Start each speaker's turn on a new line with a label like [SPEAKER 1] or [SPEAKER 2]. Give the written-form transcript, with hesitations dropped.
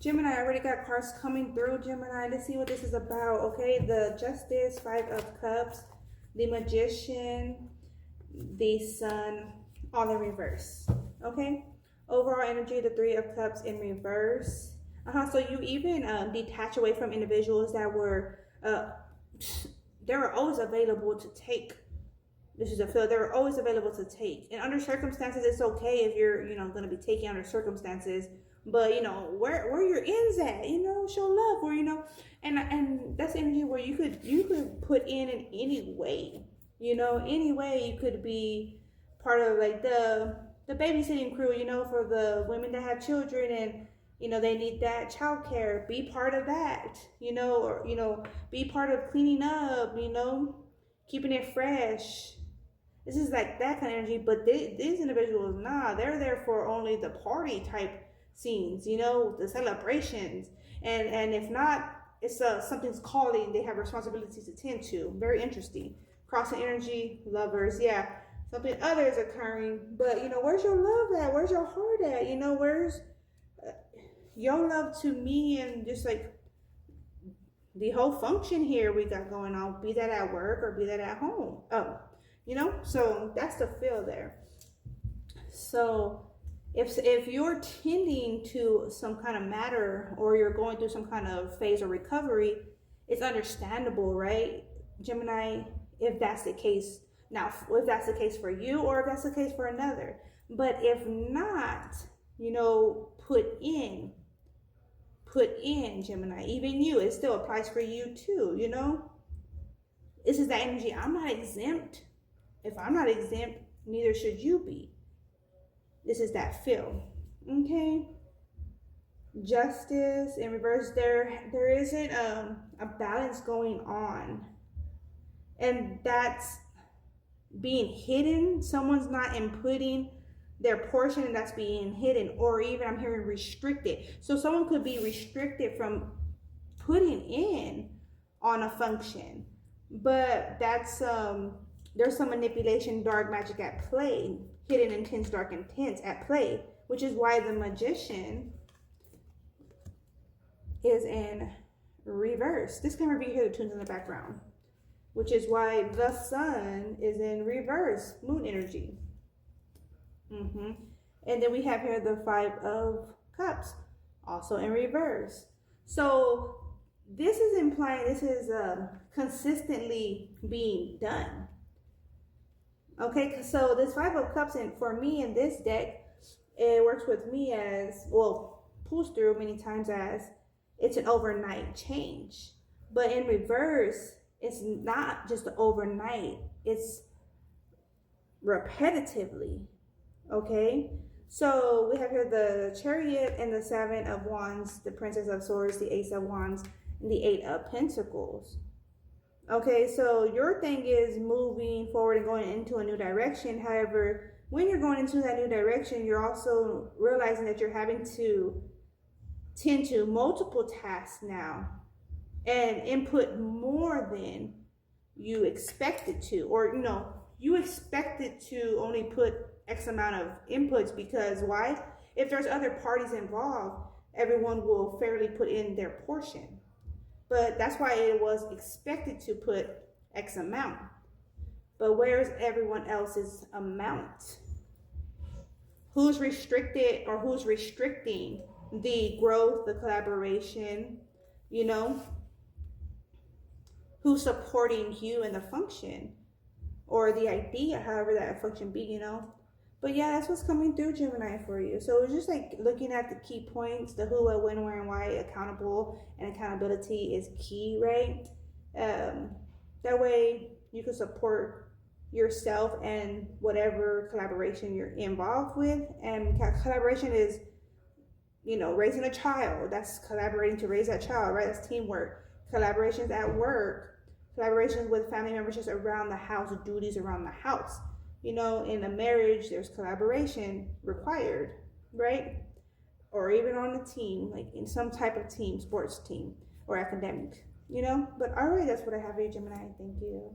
[SPEAKER 1] Gemini, I already got cards coming through, Gemini. Let's see what this is about, okay? The Justice, Five of Cups, the Magician, the Sun, all in reverse, okay? Overall energy, the Three of Cups in reverse. So you even detach away from individuals that were, they were always available to take. This is a feel. They're always available to take. And under circumstances, it's okay if you're, going to be taking under circumstances. But where your ends at, show love, or and that's energy where you could put in any way, any way you could be part of like the babysitting crew, for the women that have children and they need that child care. Be part of that, or be part of cleaning up, keeping it fresh. This is like that kind of energy. But these individuals, they're there for only the party type scenes, the celebrations, and if not, it's something's calling. They have responsibilities to tend to. Very interesting. Crossing energy, lovers, yeah, something other is occurring. But where's your love at? Where's your heart at? Where's your love to me? And just like the whole function here we got going on, be that at work or be that at home. So that's the feel there. So if you're tending to some kind of matter, or you're going through some kind of phase of recovery, it's understandable, right, Gemini, if that's the case. Now, if that's the case for you, or if that's the case for another. But if not, put in, Gemini. Even you, it still applies for you too, This is that energy. I'm not exempt. If I'm not exempt, neither should you be. This is that feel. Okay. Justice in reverse. There isn't a balance going on. And that's being hidden. Someone's not inputting their portion, and that's being hidden. Or even I'm hearing restricted. So someone could be restricted from putting in on a function. But that's there's some manipulation, dark magic at play. Hidden intents, dark intents at play, which is why the Magician is in reverse. This can be hear the tunes in the background, which is why the Sun is in reverse, moon energy. And then we have here the Five of Cups, also in reverse. So this is implying this is consistently being done. Okay, so this Five of Cups, and for me in this deck, it works with me as, well, pulls through many times as it's an overnight change. But in reverse, it's not just overnight, it's repetitively. Okay, so we have here the Chariot and the Seven of Wands, the Princess of Swords, the Ace of Wands, and the Eight of Pentacles. Okay, so your thing is moving forward and going into a new direction. However, when you're going into that new direction, you're also realizing that you're having to tend to multiple tasks now and input more than you expected to. Or, you expected to only put X amount of inputs because why? If there's other parties involved, everyone will fairly put in their portion. But that's why it was expected to put X amount. But where's everyone else's amount? Who's restricted, or who's restricting the growth, the collaboration, Who's supporting you in the function or the idea, however that function be, But yeah, that's what's coming through, Gemini, for you. So it's just like looking at the key points, the who, what, when, where, and why. Accountable and accountability is key, right? That way you can support yourself and whatever collaboration you're involved with. And collaboration is, raising a child. That's collaborating to raise that child, right? That's teamwork. Collaborations at work. Collaborations with family members just around the house, duties around the house. In a marriage, there's collaboration required, right? Or even on a team, like in some type of team, sports team or academic, But all right, that's what I have here, Gemini. Thank you.